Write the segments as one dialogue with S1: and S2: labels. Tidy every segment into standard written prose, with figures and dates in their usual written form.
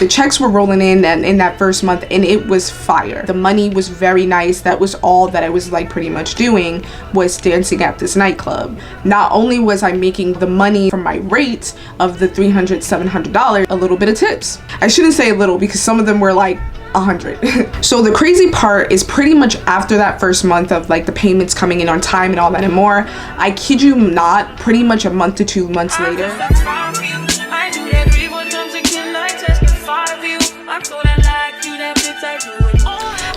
S1: The checks were rolling in and in that first month, and it was fire. The money was very nice. That was all that I was like pretty much doing, was dancing at this nightclub. Not only was I making the money from my rate of the $300, $700, a little bit of tips. I shouldn't say a little, because some of them were like 100. So the crazy part is pretty much after that first month of like the payments coming in on time and all that and more, I kid you not, pretty much a month to 2 months later,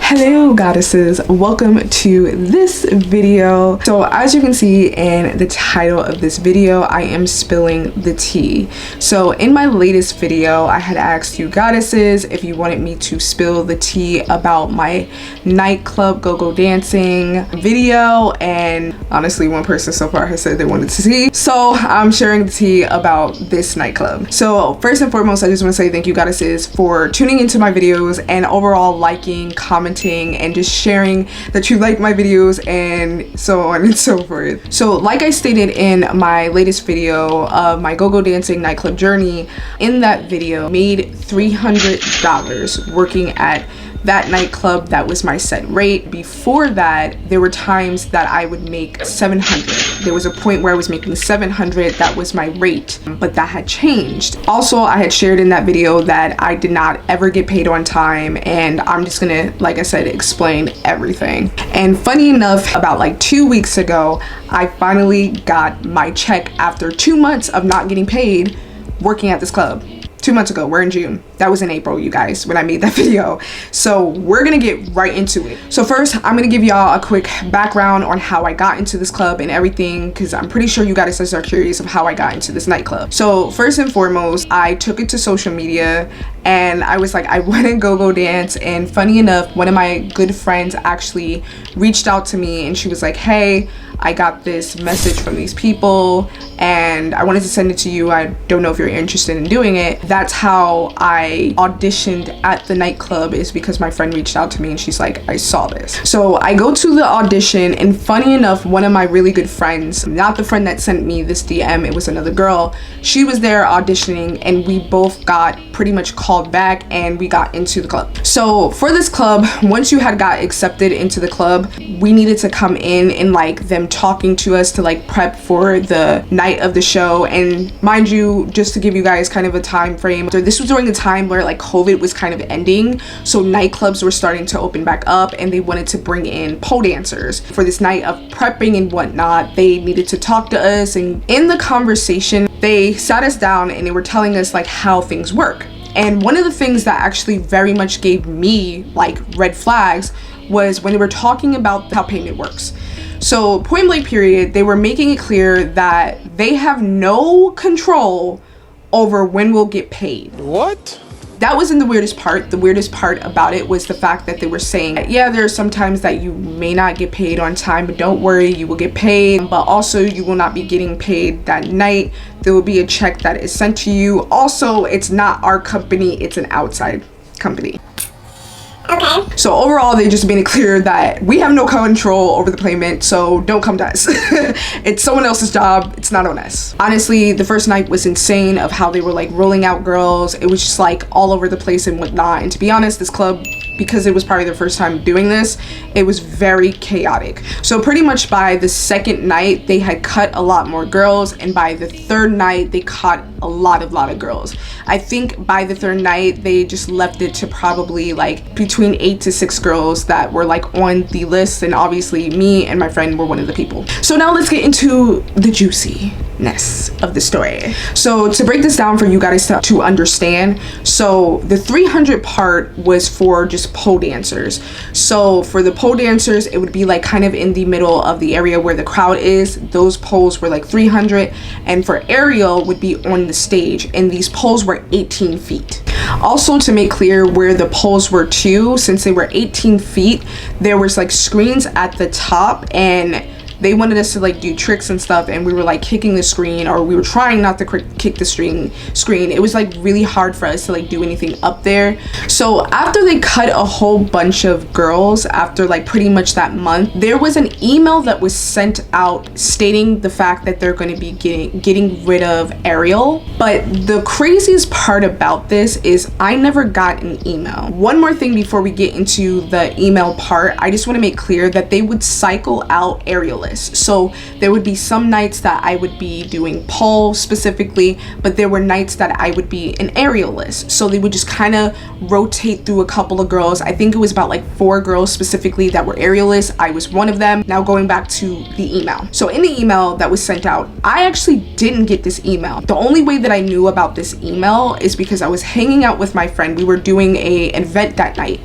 S1: hello goddesses, welcome to this video. So as you can see in the title of this video, I am spilling the tea. So in my latest video, I had asked you goddesses if you wanted me to spill the tea about my nightclub go-go dancing video, and honestly one person so far has said they wanted to see, so I'm sharing the tea about this nightclub. So first and foremost, I just want to say thank you goddesses for tuning into my videos and overall liking, commenting, and just sharing that you like my videos and so on and so forth. So like I stated in my latest video of my go-go dancing nightclub journey, in that video made $300 working at that nightclub. That was my set rate. Before that, there were times that I would make $700. There was a point where I was making $700. That was my rate, but that had changed. Also, I had shared in that video that I did not ever get paid on time, and I'm just gonna, like I said, explain everything. And funny enough, about like 2 weeks ago, I finally got my check after 2 months of not getting paid working at this club. 2 months ago. We're in June. That was in April, you guys, when I made that video. So we're gonna get right into it. So first, I'm gonna give y'all a quick background on how I got into this club and everything, because I'm pretty sure you guys are curious of how I got into this nightclub. So first and foremost, I took it to social media and I was like, I want to go dance. And funny enough, one of my good friends actually reached out to me and she was like, hey, I got this message from these people and I wanted to send it to you. I don't know if you're interested in doing it. That's how I auditioned at the nightclub, is because my friend reached out to me and she's like, I saw this. So I go to the audition, and funny enough, one of my really good friends, not the friend that sent me this DM, it was another girl, she was there auditioning and we both got pretty much called back and we got into the club. So for this club, once you had got accepted into the club, we needed to come in and like them talking to us to like prep for the night of the show. And mind you, just to give you guys kind of a time frame, this was during a time where like COVID was kind of ending, so nightclubs were starting to open back up and they wanted to bring in pole dancers for this night of prepping and whatnot. They needed to talk to us, and in the conversation they sat us down and they were telling us like how things work. And one of the things that actually very much gave me like red flags was when they were talking about how payment works. So point blank period, they were making it clear that they have no control over when we'll get paid. What? That wasn't the weirdest part. The weirdest part about it was the fact that they were saying, yeah, there are some times that you may not get paid on time, but don't worry, you will get paid. But also you will not be getting paid that night. There will be a check that is sent to you. Also, it's not our company, it's an outside company. Okay. So overall, they just made it clear that we have no control over the payment, so don't come to us. It's someone else's job, it's not on us. Honestly, the first night was insane of how they were like rolling out girls. It was just like all over the place and whatnot. And to be honest, this club, because it was probably their first time doing this, it was very chaotic. So pretty much by the second night, they had cut a lot more girls, and by the third night, they caught a lot of girls. I think by the third night, they just left it to probably like between 8 to 6 girls that were like on the list, and obviously me and my friend were one of the people. So now let's get into the juiciness of the story. So to break this down for you guys to understand, so the 300 part was for just pole dancers. So for the pole dancers, it would be like kind of in the middle of the area where the crowd is. Those poles were like 300, and for aerial would be on the stage, and these poles were 18 feet. Also, to make clear where the poles were too, since they were 18 feet, there was like screens at the top, and they wanted us to like do tricks and stuff, and we were like kicking the screen, or we were trying not to kick the screen. It was like really hard for us to like do anything up there. So after they cut a whole bunch of girls, after like pretty much that month, there was an email that was sent out stating the fact that they're going to be getting rid of Ariel. But the craziest part about this is I never got an email. One more thing before we get into the email part, I just want to make clear that they would cycle out Arielists. So there would be some nights that I would be doing pole specifically, but there were nights that I would be an Arielist. So they would just kind of rotate through a couple of girls. I think it was about like 4 girls specifically that were Arielists. I was one of them. Now going back to the email. So in the email that was sent out, I actually didn't get this email. The only way that I knew about this email is because I was hanging out with my friend. We were doing an event that night,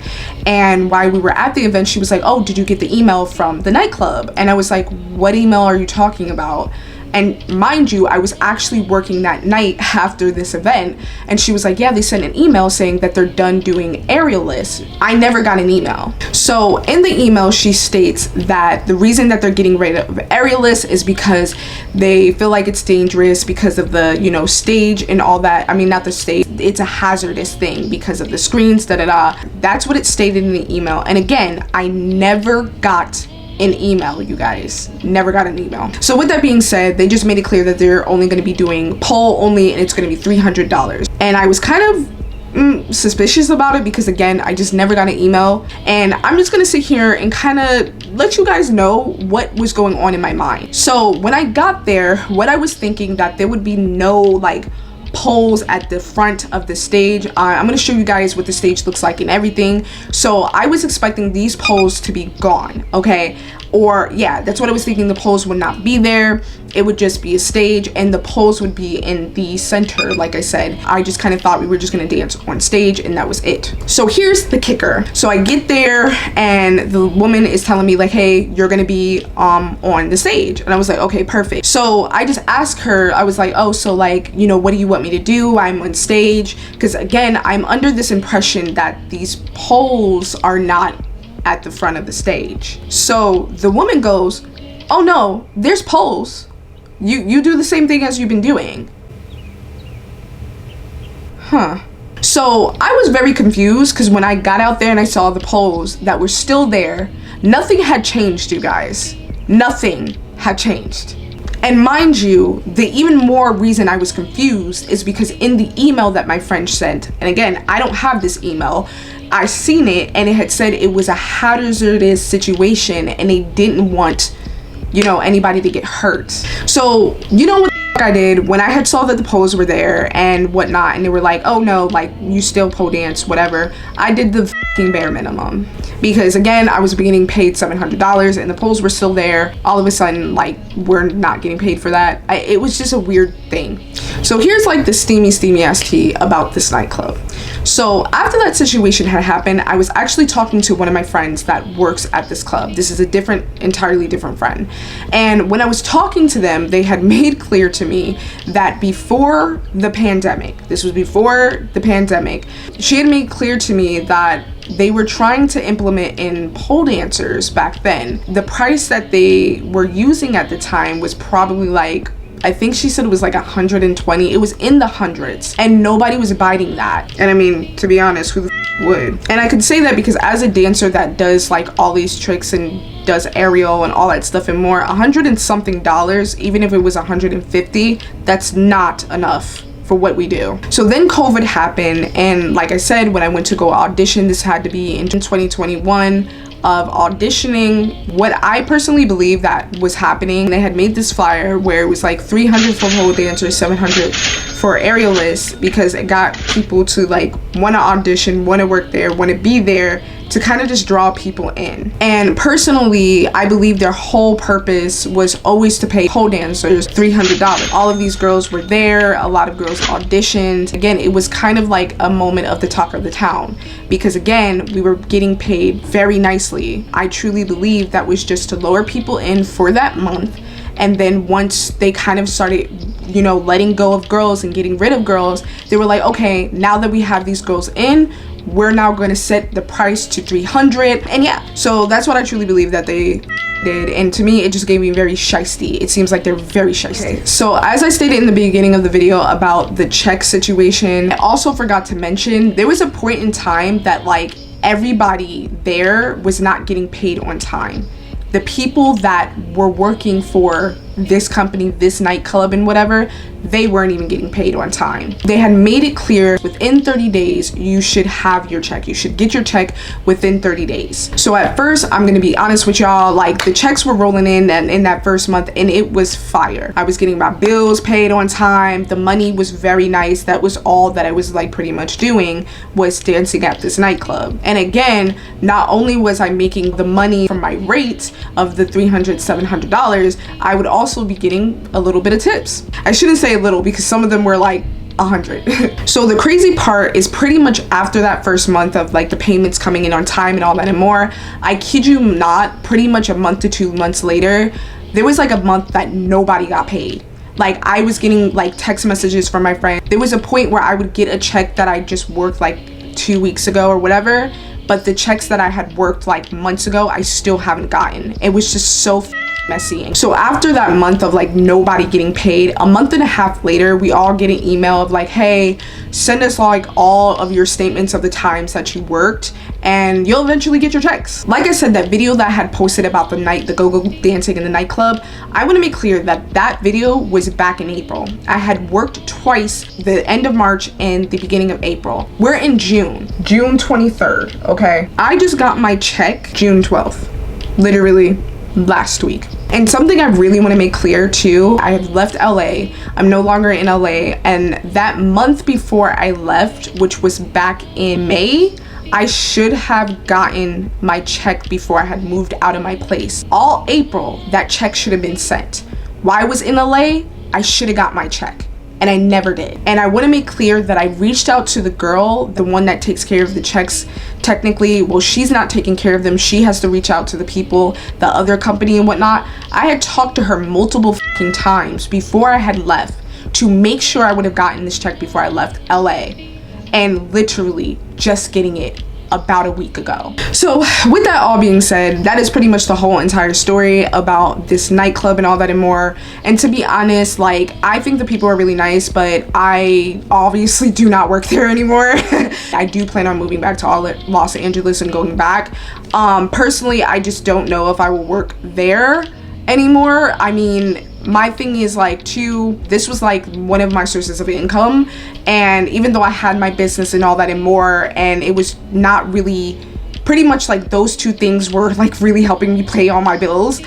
S1: and while we were at the event, she was like, oh, did you get the email from the nightclub? And I was like, what email are you talking about? And mind you, I was actually working that night after this event, and she was like, yeah, they sent an email saying that they're done doing aerial lists. I never got an email. So in the email, she states that the reason that they're getting rid of aerial lists is because they feel like it's dangerous because of the, you know, stage and all that. I mean, not the stage, it's a hazardous thing because of the screens, That's what it stated in the email. And again, I never got an email, you guys. Never got an email. So with that being said, they just made it clear that they're only going to be doing poll only, and it's going to be $300. And I was kind of suspicious about it because again, I just never got an email. And I'm just going to sit here and kind of let you guys know what was going on in my mind. So when I got there, what I was thinking that there would be no like poles at the front of the stage. I'm going to show you guys what the stage looks like and everything. So I was expecting these poles to be gone, okay? Or yeah, that's what I was thinking. The poles would not be there. It would just be a stage, and the poles would be in the center. Like I said, I just kind of thought we were just going to dance on stage, and that was it. So here's the kicker. So I get there, and the woman is telling me like, hey, you're going to be on the stage. And I was like, okay, perfect. So I just asked her, I was like, oh, so like, you know, what do you want me to do? I'm on stage. Because again, I'm under this impression that these poles are not at the front of the stage. So the woman goes, oh no, there's poles. You do the same thing as you've been doing. Huh. So I was very confused because when I got out there and I saw the poles that were still there, nothing had changed, you guys. Nothing had changed. And mind you, the even more reason I was confused is because in the email that my friend sent, and again, I don't have this email, I seen it and it had said it was a hazardous situation and they didn't want, you know, anybody to get hurt. So you know what I did when I had saw that the poles were there and whatnot, and they were like, oh no, like you still pole dance, whatever. I did the bare minimum because again, I was getting paid $700 and the poles were still there. All of a sudden, like, we're not getting paid for that. It was just a weird thing. So here's like the steamy ass tea about this nightclub. So after that situation had happened, I was actually talking to one of my friends that works at this club. This is a entirely different friend. And when I was talking to them, they had made clear to me that before the pandemic, this was before the pandemic, she had made clear to me that they were trying to implement in pole dancers back then. The price that they were using at the time was probably like, I think she said it was like 120. It was in the hundreds and nobody was abiding that. And I mean, to be honest, who the would? And I could say that because as a dancer that does like all these tricks and does aerial and all that stuff and more, $100 and something, even if it was 150, that's not enough for what we do. So then COVID happened, and like I said, when I went to go audition, this had to be in 2021 of auditioning. What I personally believe that was happening, they had made this flyer where it was like 300 for pole dancers, 700 for aerialists, because it got people to like want to audition, want to work there, want to be there, to kind of just draw people in. And personally, I believe their whole purpose was always to pay pole dancers $300. All of these girls were there, a lot of girls auditioned. Again, it was kind of like a moment of the talk of the town, because again, we were getting paid very nicely. I truly believe that was just to lure people in for that month And then once they kind of started, you know, letting go of girls and getting rid of girls, they were like, okay, now that we have these girls in, we're now going to set the price to 300. And yeah, so that's what I truly believe that they did. And to me, it just gave me very shysty. It seems like they're very shysty. Okay. So as I stated in the beginning of the video about the check situation, I also forgot to mention there was a point in time that like everybody there was not getting paid on time. The people that were working for this company, this nightclub and whatever, they weren't even getting paid on time. They had made it clear within 30 days you should have your check. You should get your check within 30 days. So at first, I'm gonna be honest with y'all, like the checks were rolling in and in that first month and it was fire. I was getting my bills paid on time. The money was very nice. That was all that I was like pretty much doing, was dancing at this nightclub. And again, not only was I making the money from my rate of the $300, $700, I would also be getting a little bit of tips. I shouldn't say a little because some of them were like 100. So the crazy part is pretty much after that first month of like the payments coming in on time and all that and more, I kid you not, pretty much a month to 2 months later, there was like a month that nobody got paid. Like I was getting like text messages from my friend. There was a point where I would get a check that I just worked like 2 weeks ago or whatever, but the checks that I had worked like months ago, I still haven't gotten. It was just so messy. So after that month of like nobody getting paid, a month and a half later, we all get an email of like, hey, send us like all of your statements of the times that you worked and you'll eventually get your checks. Like I said, that video that I had posted about the go-go dancing in the nightclub, I want to make clear that that video was back in April. I had worked twice, the end of March and the beginning of April. We're in June 23rd, okay? I just got my check June 12th, literally last week. And something I really want to make clear too, I have left LA. I'm no longer in LA, and that month before I left, which was back in May, I should have gotten my check before I had moved out of my place. All April, that check should have been sent. While I was in LA, I should have got my check. And I never did. And I want to make clear that I reached out to the girl, the one that takes care of the checks. Technically, well, she's not taking care of them. She has to reach out to the people, the other company and whatnot. I had talked to her multiple fucking times before I had left to make sure I would have gotten this check before I left LA. And literally just getting it about a week ago. So with that all being said, that is pretty much the whole entire story about this nightclub and all that and more. And to be honest, like I think the people are really nice, but I obviously do not work there anymore. I do plan on moving back to Los Angeles and going back. Personally, I just don't know if I will work there anymore. I mean, my thing is like this was like one of my sources of income, and even though I had my business and all that and more, and it was not really, pretty much like those two things were like really helping me pay all my bills.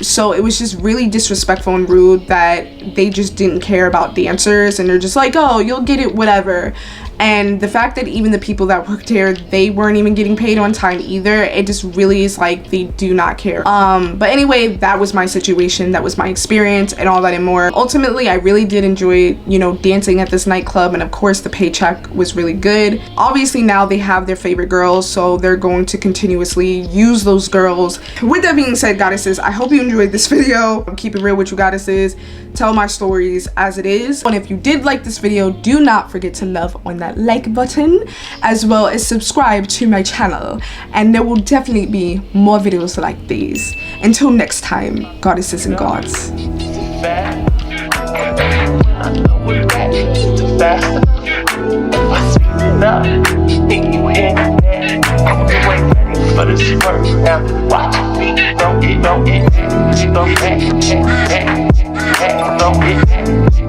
S1: So it was just really disrespectful and rude that they just didn't care about dancers, and they're just like, oh, you'll get it, whatever. And the fact that even the people that worked there, they weren't even getting paid on time either, it just really is like they do not care. But anyway, that was my situation, that was my experience and all that and more. Ultimately, I really did enjoy, you know, dancing at this nightclub, and of course the paycheck was really good. Obviously now they have their favorite girls, so they're going to continuously use those girls. With that being said, goddesses, I hope you enjoyed this video. I'm keeping real with you, goddesses. Tell my stories as it is. And if you did like this video, do not forget to love on that like button, as well as subscribe to my channel, and there will definitely be more videos like these. Until next time, goddesses and gods.
S2: For this work now, watch me, don't get, don't get, don't get, don't get.